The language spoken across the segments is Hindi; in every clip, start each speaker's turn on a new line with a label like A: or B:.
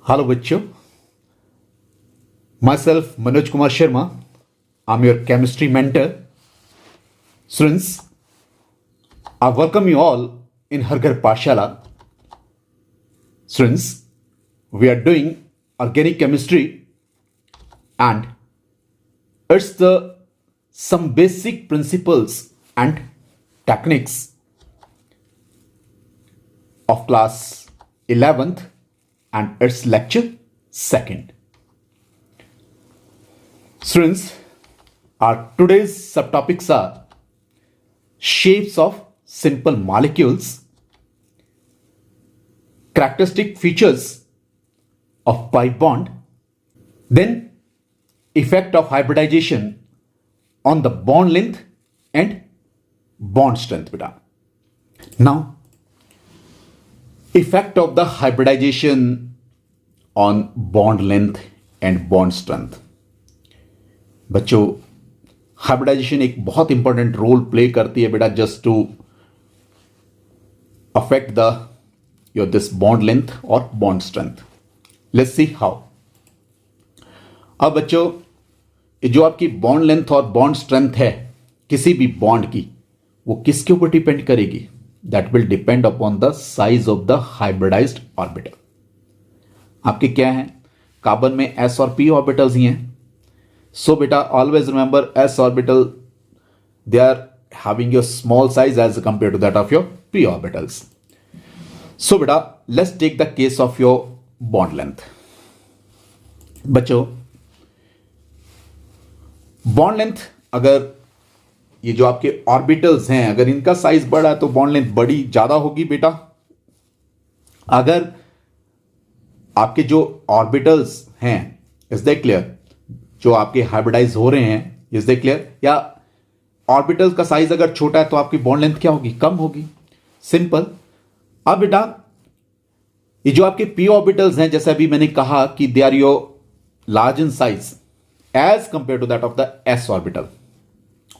A: Hello बच्चों, myself Manoj Kumar Sharma. I'm your chemistry mentor. Students, I welcome you all in Har Ghar Pathshala. Students, we are doing organic chemistry and it's the some basic principles and techniques of class 11th and its lecture 2nd. Students, our today's subtopics are shapes of simple molecules, characteristic features of pi bond, then effect of hybridization on the bond length and bond strength. Beta. Now, effect of the hybridization on bond length and bond strength. बच्चों, हाइब्रिडाइजेशन एक बहुत इंपॉर्टेंट रोल प्ले करती है बेटा just to affect the your this bond length और bond strength. Let's see how. अब बच्चों, जो आपकी बॉन्ड लेंथ और बॉन्ड स्ट्रेंथ है किसी भी बॉन्ड की, वो किसके ऊपर डिपेंड करेगी? That will depend upon the size of the hybridized orbital. आपके क्या है? कार्बन में s और p ऑर्बिटल्स ही हैं. सो बेटा always remember s orbital they are having your small size as compare to that of your p orbitals. So बेटा let's take the case of your bond length. बच्चों, बॉन्ड लेंथ, अगर ये जो आपके ऑर्बिटल्स हैं अगर इनका साइज बड़ा है तो बॉन्ड लेंथ बड़ी ज्यादा होगी बेटा. अगर आपके जो ऑर्बिटल्स हैं, इज दैट क्लियर, जो आपके हाइब्रिडाइज हो रहे हैं, इज दैट क्लियर, या ऑर्बिटल्स का साइज अगर छोटा है तो आपकी बॉन्ड लेंथ क्या होगी? कम होगी. सिंपल. अब बेटा ये जो आपके p ऑर्बिटल्स हैं, जैसे अभी मैंने कहा कि they are your large in size as compare to that of the s orbital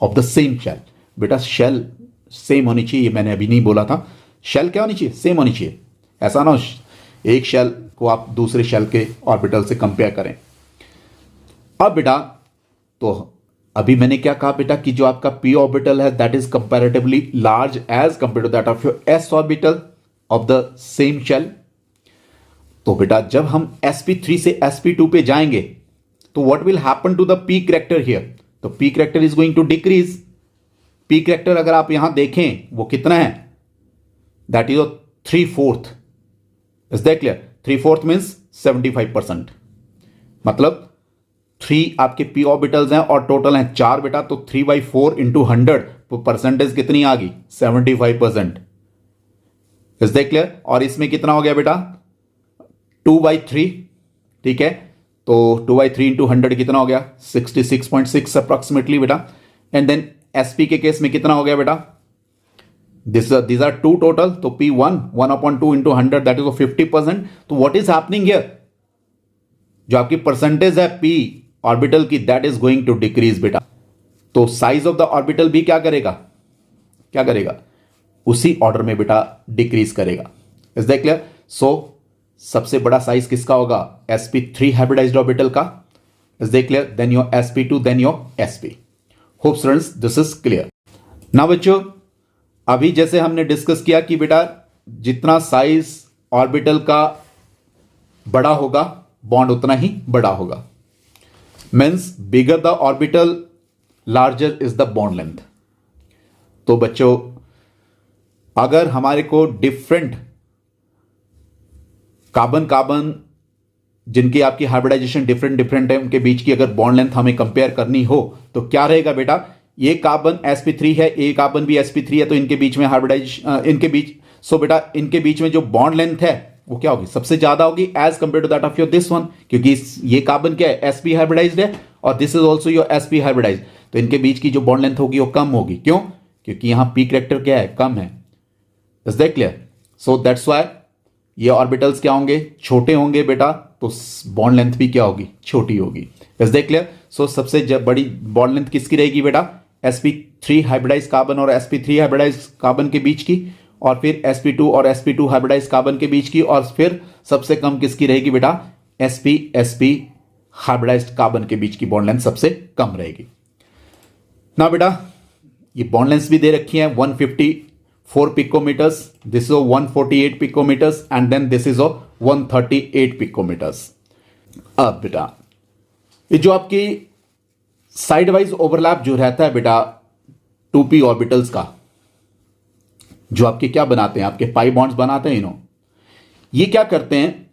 A: of the same shell. बेटा शेल सेम होनी चाहिए, मैंने अभी नहीं बोला था. शेल क्या होनी चाहिए? सेम होनी चाहिए. ऐसा ना एक शेल को आप दूसरे शेल के ऑर्बिटल से कंपेयर करें. अब बेटा तो अभी मैंने क्या कहा बेटा कि जो आपका p ऑर्बिटल है that is comparatively large as compare to that of your s orbital of the same shell. तो बेटा जब हम sp3 से sp2 पे जाएंगे तो what will happen to the p character here? तो p character is going to decrease. p character अगर आप यहां देखें वो कितना है? That is 3/4. Is that clear? 3/4 means 75%. मतलब 3 आपके p ऑर्बिटल्स हैं और टोटल हैं 4 बेटा. तो 3/4 इंटू 100 तो परसेंटेज कितनी आ गई? 75%. Is that clear? और इसमें कितना हो गया बेटा? 2/3. ठीक है, तो 2/3 इंटू 100 कितना हो गया? 66.6 अप्रॉक्सीमेटली बेटा. एंड देन sp के केस में कितना हो गया बेटा? these are 2 total. तो p1 1/2 इंटू 100 दैट इज 50%. तो व्हाट इज हैपनिंग हियर? जो आपकी परसेंटेज है p ऑर्बिटल की that is going to decrease बेटा. तो साइज ऑफ द ऑर्बिटल भी क्या करेगा? क्या करेगा? उसी ऑर्डर में बेटा डिक्रीज करेगा. Is that clear? सो सबसे बड़ा साइज किसका होगा? sp3 हाइब्रिडाइज्ड ऑर्बिटल का. Is that clear? Then your sp2, then your sp. Hope students this is clear. Now बच्चों, अभी जैसे हमने डिस्कस किया कि बेटा जितना साइज ऑर्बिटल का बड़ा होगा बॉन्ड उतना ही बड़ा होगा. Means bigger the orbital larger is the bond length. तो बच्चों अगर हमारे को डिफरेंट कार्बन जिनकी आपकी हाइब्रिडाइजेशन डिफरेंट है उनके बीच की अगर बॉन्ड लेंथ हमें कंपेयर करनी हो तो क्या रहेगा बेटा? ये कार्बन sp3 है, ये कार्बन भी sp3 है, तो इनके बीच में इनके बीच बेटा इनके बीच में जो बॉन्ड लेंथ है वो क्या होगी? सबसे ज्यादा होगी as compare to that of your this one. क्योंकि ये कार्बन क्या है? sp हाइब्रिडाइज्ड है और this is also your sp hybridized. तो इनके बीच की जो बॉन्ड लेंथ होगी वो कम होगी. क्यों? क्योंकि यहां p कैरेक्टर क्या है? कम है. Is that clear? So that's why ये ऑर्बिटल्स क्या होंगे? छोटे होंगे बेटा. तो बॉन्ड लेंथ भी क्या होगी? छोटी होगी. Is that clear? सो सबसे बड़ी बॉन्ड लेंथ किसकी रहेगी बेटा? sp3 हाइब्रिडाइज कार्बन और sp3 हाइब्रिडाइज कार्बन के बीच की, और फिर sp2 और sp2 हाइब्रिडाइज कार्बन के बीच की, और फिर सबसे कम किसकी रहेगी बेटा? sp हाइब्रिडाइज्ड कार्बन के बीच की बॉन्ड लेंथ सबसे कम रहेगी। ना बेटा ये बॉन्ड लेंथ भी दे रखी है 154 picometers, this is 148 picometers and then this is 138 picometers. अब बेटा ये जो आपकी साइड वाइज ओवरलैप जो रहता है बेटा 2p ऑर्बिटल्स का, जो आपके क्या बनाते हैं, आपके पाई बॉन्ड्स बनाते हैं, ये क्या करते हैं,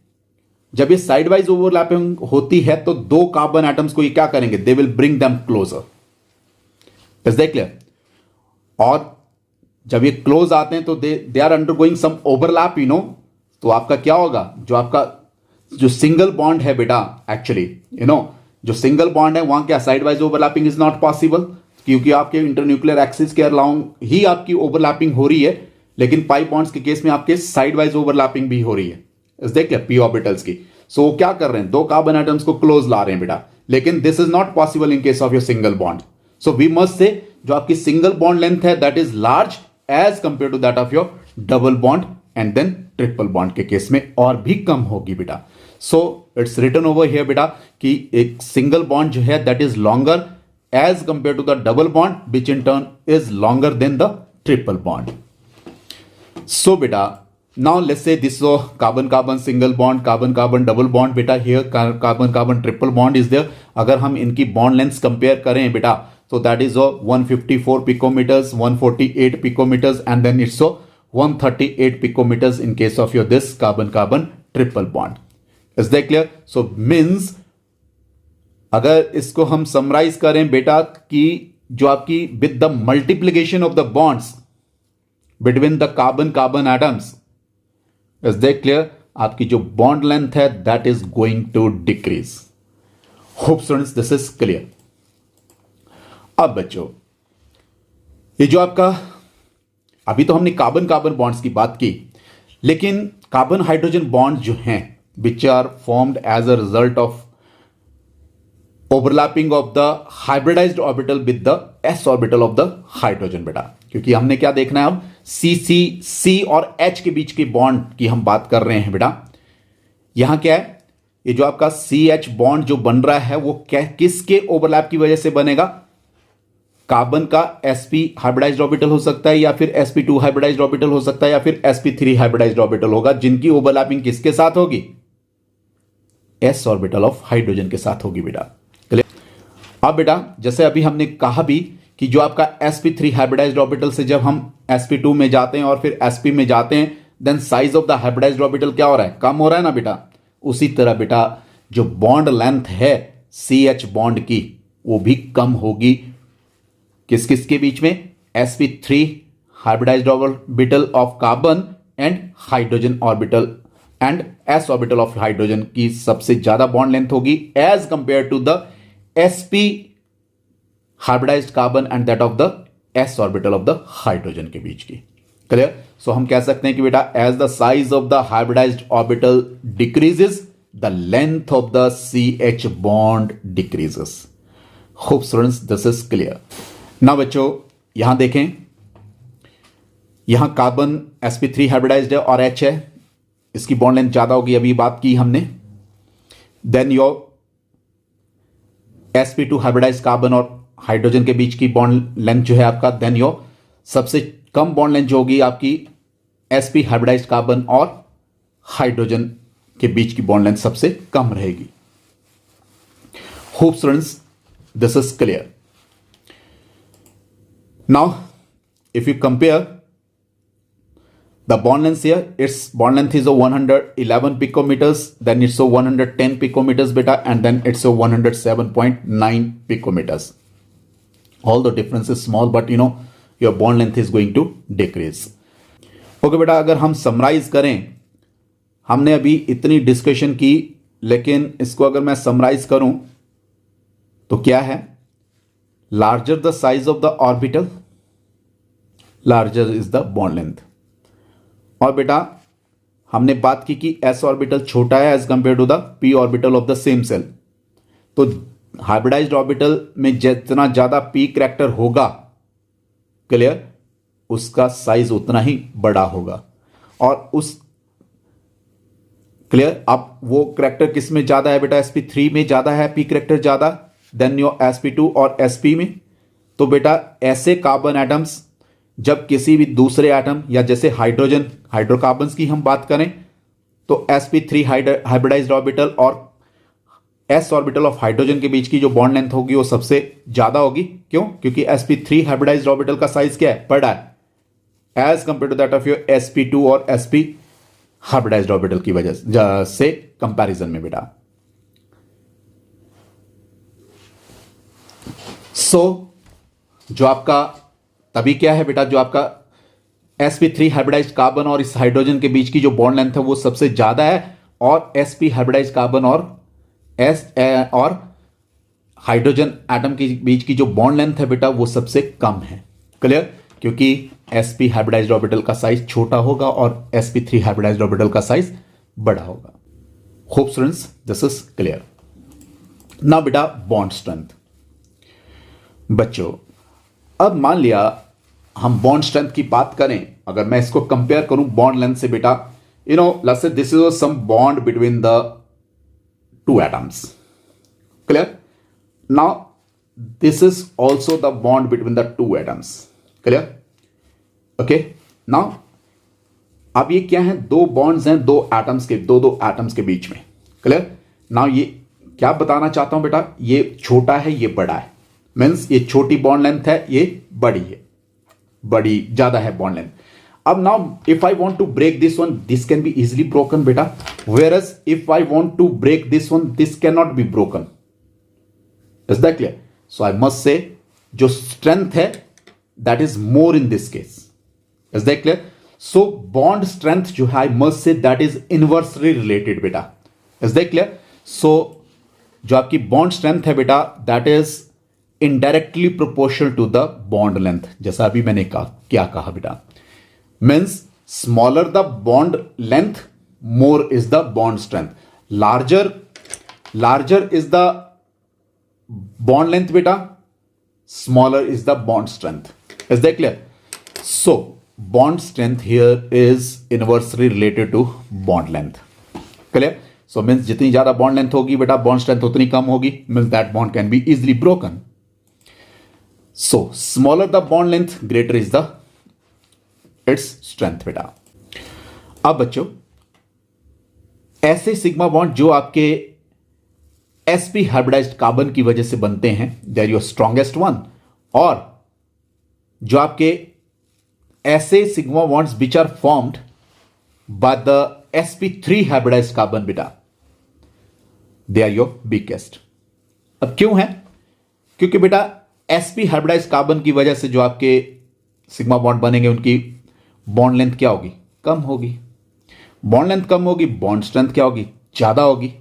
A: जब ये साइड वाइज ओवरलैपिंग होती है तो दो कार्बन एटम्स को ये क्या करेंगे, they will bring them closer. Is that clear? और जब ये क्लोज आते हैं तो they are undergoing some overlap, तो आपका क्या होगा, जो आपका जो सिंगल बॉन्ड है बेटा, एक्चुअली जो सिंगल बॉन्ड है वहां क्या side wise overlapping is not possible, क्योंकि आपके इंटरन्यूक्लियर एक्सिस के अलाउंग ही आपकी ओवरलैपिंग हो रही है, लेकिन पाई बॉन्ड्स के केस में आपके साइड वाइज ओवरलैपिंग भी हो रही है। इस देखिए पी ऑर्बिटल्स की, सो क्या कर रहे हैं, दो कार्बन एटम्स को क्लोज ला रहे हैं बेटा, लेकिन this is not possible in case of your single bond. So we must say जो आपकी सिंगल बॉन्ड लेंथ है that is large as compare to that of your double bond and then triple bond के केस में और भी कम होगी बेटा। So it's written over here बेटा कि एक सिंगल बॉन्ड जो है that is longer as compare to the double bond which in turn is longer than the triple bond. So बेटा now let's say this is a carbon carbon single bond, carbon carbon double bond बेटा, here carbon carbon triple bond is there। अगर हम इनकी bond lengths compare करें बेटा तो that is a 154 picometers, 148 picometers and then it's a 138 picometers in case of your this carbon carbon triple bond। is that clear? so means अगर इसको हम summarize करें बेटा कि जो आपकी with the multiplication of the bonds between the carbon carbon atoms, is that clear, आपकी जो बॉन्ड लेंथ है that is going to decrease. Hope students this is clear. अब बच्चों ये जो आपका अभी तो हमने कार्बन कार्बन बॉन्ड्स की बात की, लेकिन कार्बन हाइड्रोजन बॉन्ड जो हैं which are formed as a result of overlapping of the hybridized orbital with the s orbital of the hydrogen बेटा, क्योंकि हमने क्या देखना है अब C और H के बीच के बॉन्ड की हम बात कर रहे हैं बेटा। यहां क्या है, ये जो आपका CH बॉन्ड जो बन रहा है वो किसके ओवरलैप की वजह से बनेगा, कार्बन का sp हाइब्रिडाइज्ड ऑर्बिटल हो सकता है या फिर sp2 हाइब्रिडाइज्ड ऑर्बिटल हो सकता है या फिर sp3 हाइब्रिडाइज्ड ऑर्बिटल होगा, जिनकी ओवरलैपिंग किसके साथ होगी, s ऑर्बिटल ऑफ हाइड्रोजन के साथ होगी बेटा। अब बेटा जैसे अभी हमने कहा भी कि जो आपका sp3 हाइब्रिडाइज्ड ऑर्बिटल से जब हम sp2 में जाते हैं और फिर sp में जाते हैं then size of the hybridized orbital क्या हो रहा है, कम हो रहा है ना बेटा। उसी तरह बेटा जो बॉन्ड लेंथ है CH बॉन्ड की वो भी कम होगी, किस किस के बीच में, sp3 hybridized orbital of carbon and hydrogen orbital and s orbital of hydrogen की सबसे ज्यादा बॉन्ड लेंथ होगी as compare to the sp hybridized carbon and that of the s orbital of the hydrogen के बीच की। क्लियर? सो हम कह सकते हैं कि बेटा as the size of the hybridized orbital decreases the length of the CH bond decreases. Hope students this is clear. Now बच्चों यहां देखें, यहां कार्बन sp3 हाइब्रिडाइज्ड है और H है, इसकी बॉन्ड लेंथ ज्यादा होगी, अभी बात की हमने। Then your sp2 hybridize carbon और हाइड्रोजन के बीच की बॉन्ड लेंथ जो है आपका, देन योर सबसे कम बॉन्ड लेंथ जो होगी आपकी sp हाइब्रिडाइज कार्बन और हाइड्रोजन के बीच की बॉन्ड लेंथ सबसे कम रहेगी। Hope students this is clear. Now if you compare the bond length here, its bond length is a 111 picometers, then it's a 110 picometers beta, and then it's a 107.9 picometers. All the difference is small, but your bond length is going to decrease. Okay बेटा, अगर हम समराइज करें, हमने अभी इतनी डिस्कशन की, लेकिन इसको अगर मैं समराइज करूं तो क्या है, larger the size of the orbital larger is the bond length. और बेटा हमने बात की कि s ऑर्बिटल छोटा है as compare to the p orbital of the same shell, तो हाइब्रिडाइज्ड ऑर्बिटल में जितना ज्यादा p करैक्टर होगा, क्लियर, उसका साइज उतना ही बड़ा होगा। और उस क्लियर? अब वो करेक्टर किस में ज्यादा है बेटा? sp3 में ज्यादा है पी करेक्टर ज्यादा देन योर sp2 और sp में। तो बेटा ऐसे कार्बन एटम्स जब किसी भी दूसरे एटम या जैसे हाइड्रोजन हाइड्रोकार्बन्स की हम बात करें तो sp3 हाइब्रिडाइज्ड ऑर्बिटल और s ऑर्बिटल ऑफ हाइड्रोजन के बीच की जो बॉन्ड लेंथ होगी वो सबसे ज्यादा होगी। क्यों? क्योंकि sp3 हाइब्रिडाइज्ड ऑर्बिटल का साइज क्या है? बड़ा है as compare to that of your sp2 और sp हाइब्रिडाइज्ड ऑर्बिटल की वजह से कंपैरिजन में बेटा। जो आपका तभी क्या है बेटा, जो आपका sp3 हाइब्रिडाइज्ड कार्बन और इस हाइड्रोजन के बीच की जो बॉन्ड लेंथ है वो सबसे ज्यादा है और sp हाइब्रिडाइज्ड कार्बन और हाइड्रोजन एटम के बीच की जो बॉन्ड लेंथ है बेटा वो सबसे कम है। क्लियर? क्योंकि sp हाइब्रिडाइज्ड ऑर्बिटल का साइज छोटा होगा और sp3 हाइब्रिडाइज्ड ऑर्बिटल का साइज बड़ा होगा। Hope students this is clear. Now बेटा बॉन्ड स्ट्रेंथ। बच्चों अब मान लिया हम बॉन्ड स्ट्रेंथ की बात करें, अगर मैं इसको कंपेयर करूं बॉन्ड लेंथ से बेटा, let's say this is some bond between the two atoms. Clear? Now this is also the bond between the two atoms. Clear? Okay. Now अब ये क्या है? दो बॉन्ड्स हैं दो एटम्स के, दो एटम्स के बीच में। क्लियर? नाउ ये क्या बताना चाहता हूं बेटा, ये छोटा है ये बड़ा है, मीन्स ये छोटी बॉन्ड लेंथ है ये बड़ी है, बड़ी ज्यादा है बॉन्ड लेंथ। अब now if I want to break this one, this can be easily broken बेटा, whereas if I want to break this one, this can not be broken. Is that clear? So I must say जो स्ट्रेंथ है that is more in this case. Is that clear? So bond strength जो है I must say that is inversely related बेटा। Is that clear? सो जो आपकी बॉन्ड स्ट्रेंथ है बेटा that is indirectly proportional to the bond length. जैसा अभी मैंने क्या कहा बेटा, means smaller the bond length more is the bond strength, larger is the bond length बेटा, smaller is the bond strength. Is that clear? So bond strength here is inversely related to bond length. Clear? So means जितनी ज्यादा बॉन्ड लेंथ होगी बेटा बॉन्ड स्ट्रेंथ उतनी कम होगी, means that bond can be easily broken. So smaller the bond length, greater is the its strength बेटा। अब बच्चों ऐसे सिग्मा बॉन्ड जो आपके sp हाइब्रिडाइज्ड कार्बन की वजह से बनते हैं, they are your strongest one, और जो आपके ऐसे sigma bonds which are formed by the sp3 hybridized carbon बेटा, दे आर योर वीकेस्ट। अब क्यों है? क्योंकि बेटा sp हाइब्रिडाइज्ड कार्बन की वजह से जो आपके सिग्मा बॉन्ड बनेंगे उनकी बॉन्ड लेंथ क्या होगी? कम होगी। बॉन्ड लेंथ कम होगी, बॉन्ड स्ट्रेंथ क्या होगी? ज्यादा होगी।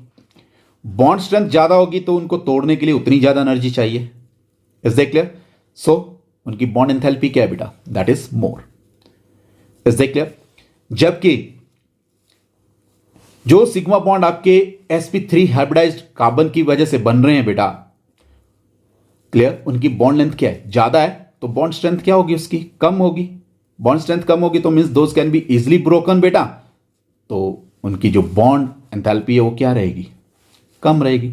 A: बॉन्ड स्ट्रेंथ ज्यादा होगी तो उनको तोड़ने के लिए उतनी ज्यादा एनर्जी चाहिए। Is that clear? सो उनकी बॉन्ड एंथैल्पी क्या है बेटा? That is more. Is that clear? जबकि जो सिग्मा बॉन्ड आपके sp3 हाइब्रिडाइज्ड कार्बन की वजह से बन रहे हैं बेटा, क्लियर, उनकी बॉन्ड लेंथ क्या है? ज्यादा है, तो बॉन्ड स्ट्रेंथ क्या होगी उसकी? कम होगी। बॉन्ड स्ट्रेंथ कम होगी तो means those can be easily broken बेटा, तो उनकी जो बॉन्ड एंथैल्पी है वो क्या रहेगी? कम रहेगी।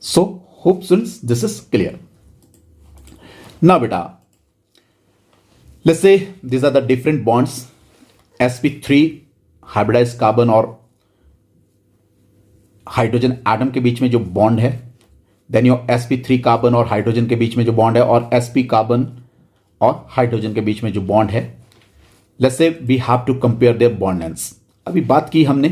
A: So hope students this is clear. Now बेटा let's say these are the different bonds, sp3 hybridized carbon और हाइड्रोजन एटम के बीच में जो बॉन्ड है, देन योर sp3 कार्बन और हाइड्रोजन के बीच में जो बॉन्ड है, और sp कार्बन और हाइड्रोजन के बीच में जो बॉन्ड है। Let's say we have to compare their bond lengths. अभी बात की हमने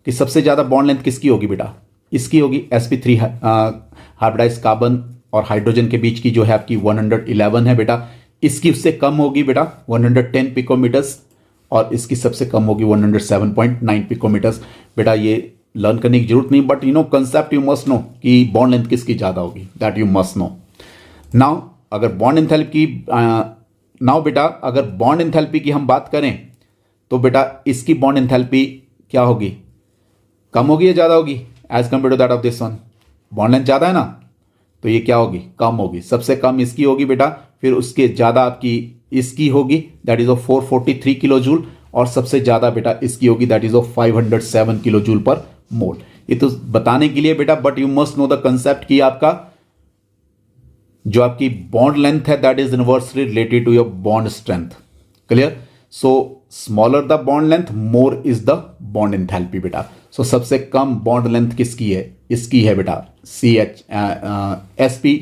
A: कि सबसे ज्यादा बॉन्ड लेंथ किसकी होगी बेटा? इसकी होगी। sp3 हाइब्रिडाइज्ड कार्बन और हाइड्रोजन के बीच की जो है आपकी 111 है बेटा, इसकी उससे कम होगी बेटा 110 पिकोमीटर्स, और इसकी सबसे कम होगी 107.9 पिकोमीटर्स। बेटा ये लर्न करने की जरूरत नहीं, but concept you must no कि बॉन्ड लेंथ किसकी ज्यादा होगी, that you must no. Now अगर बॉन्ड एंथैल्पी अगर बॉन्ड एंथैल्पी की हम बात करें तो बेटा इसकी बॉन्ड एंथैल्पी क्या होगी? कम होगी या ज्यादा होगी as compare to that of this one? Bond length ज्यादा है ना, तो ये क्या होगी? कम होगी। सबसे कम इसकी होगी बेटा, फिर उसके ज्यादा आपकी इसकी होगी, दैट इज 443 किलो जूल, और सबसे ज़्यादा बेटा इसकी होगी that is of 507 kilo joule per mole. ये तो बताने के लिए बेटा, but you must know the concept कि आपका जो आपकी बॉन्ड लेंथ है that is inversely related to your bond strength. Clear? So smaller the bond length more is the bond enthalpy बेटा। सो सबसे कम बॉन्ड लेंथ किसकी है? इसकी है बेटा sp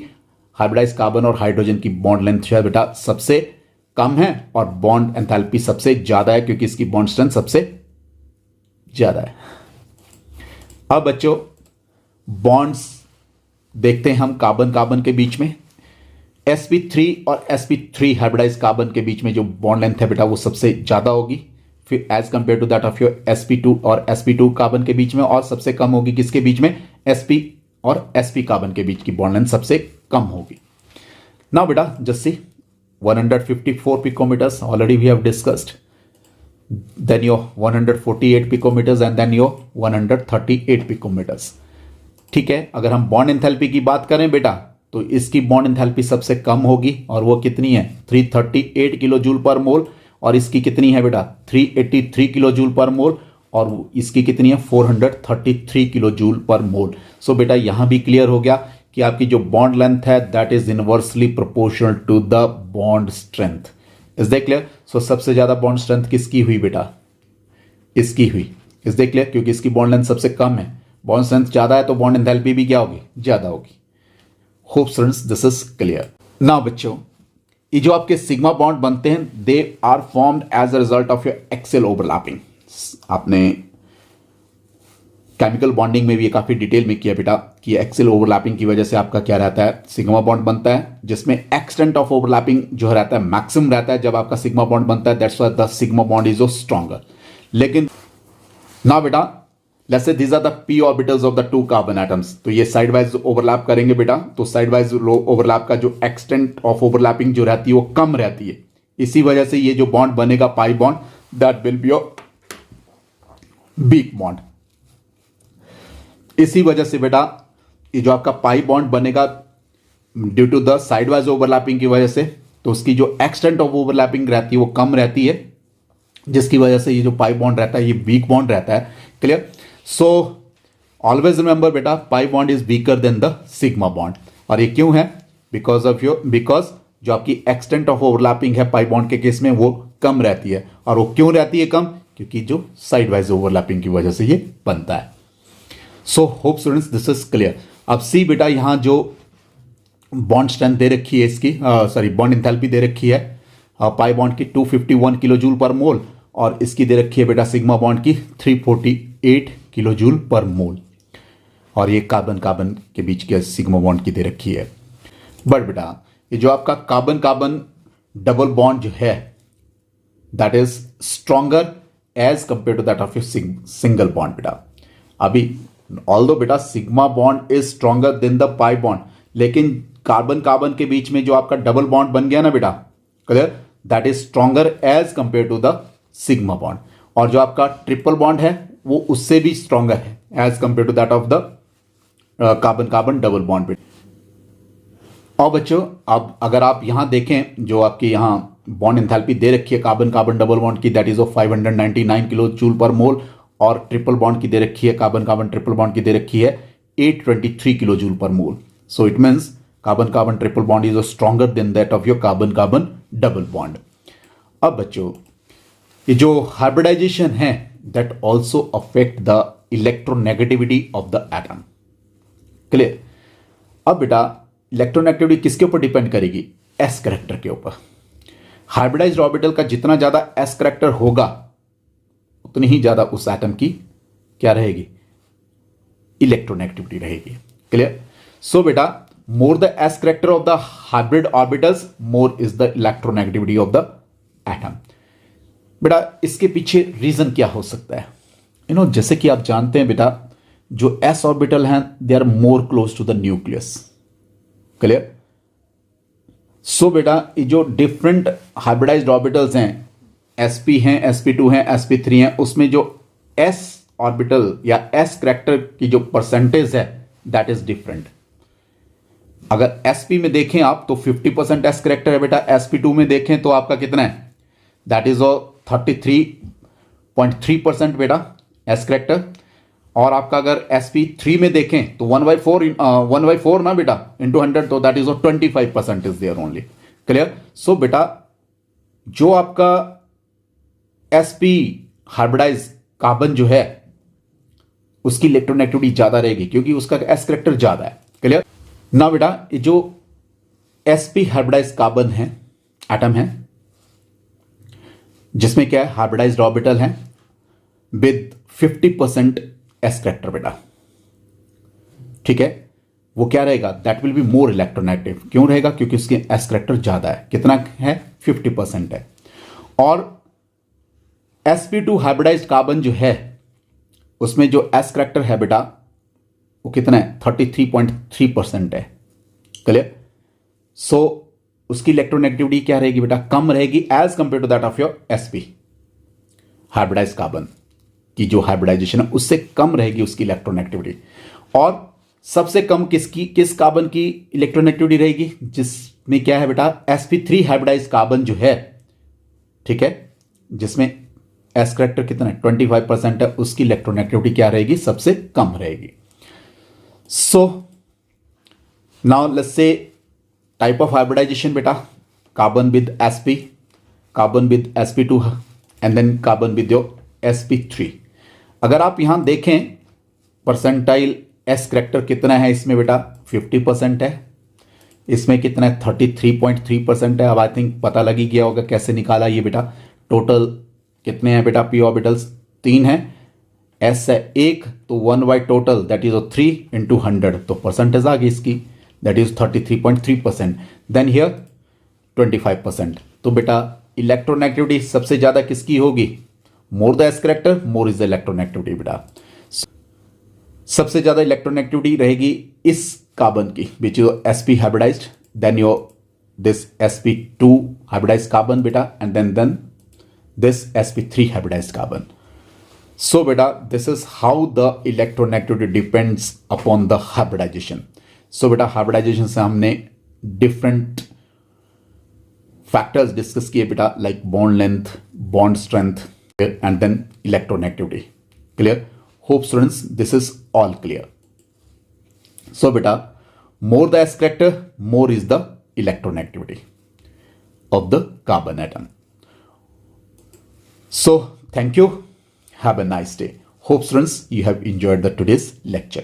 A: हाइब्रिडाइज कार्बन और हाइड्रोजन की बॉन्ड लेंथ जो है बेटा सबसे कम है और बॉन्ड एंथैल्पी सबसे ज्यादा है क्योंकि इसकी बॉन्ड स्ट्रेंथ सबसे ज्यादा है। अब बच्चों बॉन्ड्स देखते हैं हम कार्बन कार्बन के बीच में। sp3 और sp3 हाइब्रिडाइज कार्बन के बीच में जो बॉन्ड लेंथ है बेटा वो सबसे ज्यादा होगी, फिर as compare to that of your sp2 और sp2 कार्बन के बीच में, और सबसे कम होगी किसके बीच में? sp और sp कार्बन के बीच की बॉन्ड लेंथ सबसे कम होगी। नाउ बेटा just see 154 picometers already we have discussed, then your 148 picometers and then your 138 picometers. ठीक है, अगर हम बॉन्ड एंथैल्पी की बात करें बेटा तो इसकी बॉन्ड एंथैल्पी सबसे कम होगी और वो कितनी है? 338 किलो जूल पर मोल, और इसकी कितनी है बेटा? 383 किलो जूल पर मोल, और इसकी कितनी है? 433 किलो जूल पर मोल। सो बेटा यहां भी क्लियर हो गया कि आपकी जो बॉन्ड लेंथ है that is inversely proportional to the bond strength. Is that clear? So सबसे ज्यादा बॉन्ड स्ट्रेंथ किसकी हुई बेटा? इसकी हुई। Is that clear? क्योंकि इसकी बॉन्ड लेंथ सबसे कम है, बॉन्ड स्ट्रेंथ ज्यादा है तो बॉन्ड एंथैल्पी भी क्या होगी? ज्यादा होगी। Hope students this is clear. Now बच्चों ये जो आपके सिग्मा बॉन्ड बनते हैं they are formed as a result of your axial overlapping. आपने केमिकल बॉन्डिंग में भी ये काफी डिटेल में किया बेटा कि एक्सियल ओवरलैपिंग की वजह से आपका क्या रहता है? सिग्मा बॉन्ड बनता है, जिसमें एक्सटेंट ऑफ ओवरलैपिंग जो रहता है मैक्सिमम रहता है जब आपका सिग्मा बॉन्ड बनता है, that's why the sigma bond is stronger. लेकिन ना बेटा let's say these are the p orbitals of the two carbon atoms, तो ये साइड वाइज ओवरलैप करेंगे बेटा, तो साइड वाइज ओवरलैप का जो एक्सटेंट ऑफ ओवरलैपिंग जो रहती है वो कम रहती है। इसी वजह से ये जो बॉन्ड बनेगा pi bond that will be your weak bond. इसी वजह से बेटा ये जो आपका पाई बॉन्ड बनेगा due to the side wise overlapping की वजह से, तो उसकी जो एक्सटेंट ऑफ ओवरलैपिंग रहती है वो कम रहती है, जिसकी वजह से ये जो पाई बॉन्ड रहता है ये वीक बॉन्ड रहता है। क्लियर? सो ऑलवेज रिमेंबर बेटा pi bond is weaker then the sigma bond, और ये क्यों है? बिकॉज जो आपकी एक्सटेंट ऑफ ओवरलैपिंग है पाई बॉन्ड के केस में वो कम रहती है, और वो क्यों रहती है कम? क्योंकि जो साइड वाइज ओवरलैपिंग की वजह से ये बनता है। सो hope students this is clear. अब सी बेटा यहां जो बॉन्ड स्ट्रेंथ दे रखी है इसकी बॉन्ड एंथैल्पी दे रखी है पाई बॉन्ड की 251 किलो जूल पर मोल, और इसकी दे रखी है बेटा सिग्मा बॉन्ड की 348 किलो जूल पर मोल, और ये कार्बन कार्बन के बीच के सिग्मा बॉन्ड की दे रखी है। बट बेटा ये जो आपका कार्बन कार्बन डबल बॉन्ड जो है that is stronger as compare to that of your single bond बेटा। अभी ऑल्दो बेटा sigma bond is stronger than the pi bond, लेकिन कार्बन कार्बन के बीच में जो आपका डबल बॉन्ड बन गया ना बेटा, clear, that is stronger as compare to the sigma bond, और जो आपका ट्रिपल बॉन्ड है वो उससे भी स्ट्रॉन्गर है as compare to that of the carbon carbon double bond पे। और बच्चों अब अगर आप यहां देखें जो आपके यहां बॉन्ड एंथैल्पी दे रखी है कार्बन कार्बन डबल बॉन्ड की that is of 599 kilo joule per mole, और ट्रिपल बॉन्ड की दे रखी है कार्बन कार्बन ट्रिपल बॉन्ड की दे रखी है 823 kilo joule per mole. So it means carbon carbon triple bond is stronger then that of your carbon carbon double bond. अब बच्चों ये जो हाइब्रिडाइजेशन है that also affect the electronegativity of the atom. Clear? अब बेटा इलेक्ट्रोनेगेटिविटी किसके ऊपर डिपेंड करेगी? एस करेक्टर के ऊपर। हाइब्रिडाइज्ड ऑर्बिटल का जितना ज्यादा एस करेक्टर होगा उतनी ही ज्यादा उस एटम की क्या रहेगी? इलेक्ट्रोनेगेटिविटी रहेगी। क्लियर? सो बेटा मोर the s character of the hybrid orbitals more is the electronegativity of the atom. बेटा इसके पीछे रीजन क्या हो सकता है? जैसे कि आप जानते हैं बेटा जो एस ऑर्बिटल हैं they are more close to the nucleus. Clear? So बेटा ये जो डिफरेंट हाइब्रिडाइज्ड ऑर्बिटल्स हैं, sp हैं, sp2 हैं, sp3 हैं, उसमें जो s ऑर्बिटल या s करेक्टर की जो परसेंटेज है दैट इज डिफरेंट। अगर sp में देखें आप तो 50% s करेक्टर है बेटा, sp2 में देखें तो आपका कितना है? दैट इज 33 0.3% बेटा एस करेक्टर। और आपका अगर sp3 में देखें तो 1/4 ना बेटा इंटू 100, तो that is 25% is there only. Clear. So बेटा जो आपका sp हाइब्रिडाइज कार्बन जो है उसकी इलेक्ट्रोनेगेटिविटी ज्यादा रहेगी क्योंकि उसका एस करेक्टर ज्यादा है। क्लियर ना बेटा। ये जो sp हाइब्रिडाइज कार्बन है, एटम है, जिसमें क्या है हाइब्रिडाइज्ड ऑर्बिटल है विद 50% एस करेक्टर बेटा। ठीक है, वो क्या रहेगा, that will be more electronegative. क्यों रहेगा, क्योंकि उसके एस करेक्टर ज्यादा है। कितना है, 50% है। और sp2 हाइब्रिडाइज्ड कार्बन जो है उसमें जो एस करेक्टर है बेटा वो कितना है, 33.3% है। क्लियर। सो उसकी इलेक्ट्रोनेगेटिविटी क्या रहेगी बेटा, कम रहेगी as compare to that of your sp hybridized carbon की जो हाइब्रिडाइजेशन है उससे कम रहेगी उसकी इलेक्ट्रोनेगेटिविटी। और सबसे कम किस कार्बन की इलेक्ट्रोनेगेटिविटी रहेगी, जिसमें क्या है बेटा sp3 हाइब्रिडाइज्ड कार्बन जो है, ठीक है, जिसमें एस करेक्टर कितना है 25% है, उसकी इलेक्ट्रोनेगेटिविटी क्या रहेगी, सबसे कम रहेगी। So now let's say type of hybridization बेटा, carbon with sp, carbon with sp2 and then carbon with your sp3। अगर आप यहां देखें परसेंटाइल एस करेक्टर कितना है इसमें बेटा, 50% है। इसमें कितना है, 33.3% है। अब आई थिंक पता लग ही गया होगा कैसे निकाला ये बेटा। टोटल कितने हैं बेटा, p ऑर्बिटल्स 3 है, s है 1, तो 1 टोटल दैट इज 3 इंटू 100, तो परसेंटेज आ गई इसकी, दैट इज 33.3%। Then here 25%। तो बेटा इलेक्ट्रोनेगेटिविटी सबसे ज्यादा किसकी होगी, more the s character more is the electronegativity बेटा। सबसे ज्यादा इलेक्ट्रोनेगेटिविटी रहेगी इस कार्बन की which is sp hybridized, then your this sp2 hybridized carbon बेटा, and then this sp3 hybridized carbon. So beta, this is how the electronegativity depends upon the hybridization. So beta hybridization से हमने different factors discuss किए बेटा, like bond length, bond strength and then electronegativity. Clear? Hope students this is all clear. So beta, more the s character, more is the electronegativity of the carbon atom. So thank you. Have a nice day. Hope students you have enjoyed the today's lecture.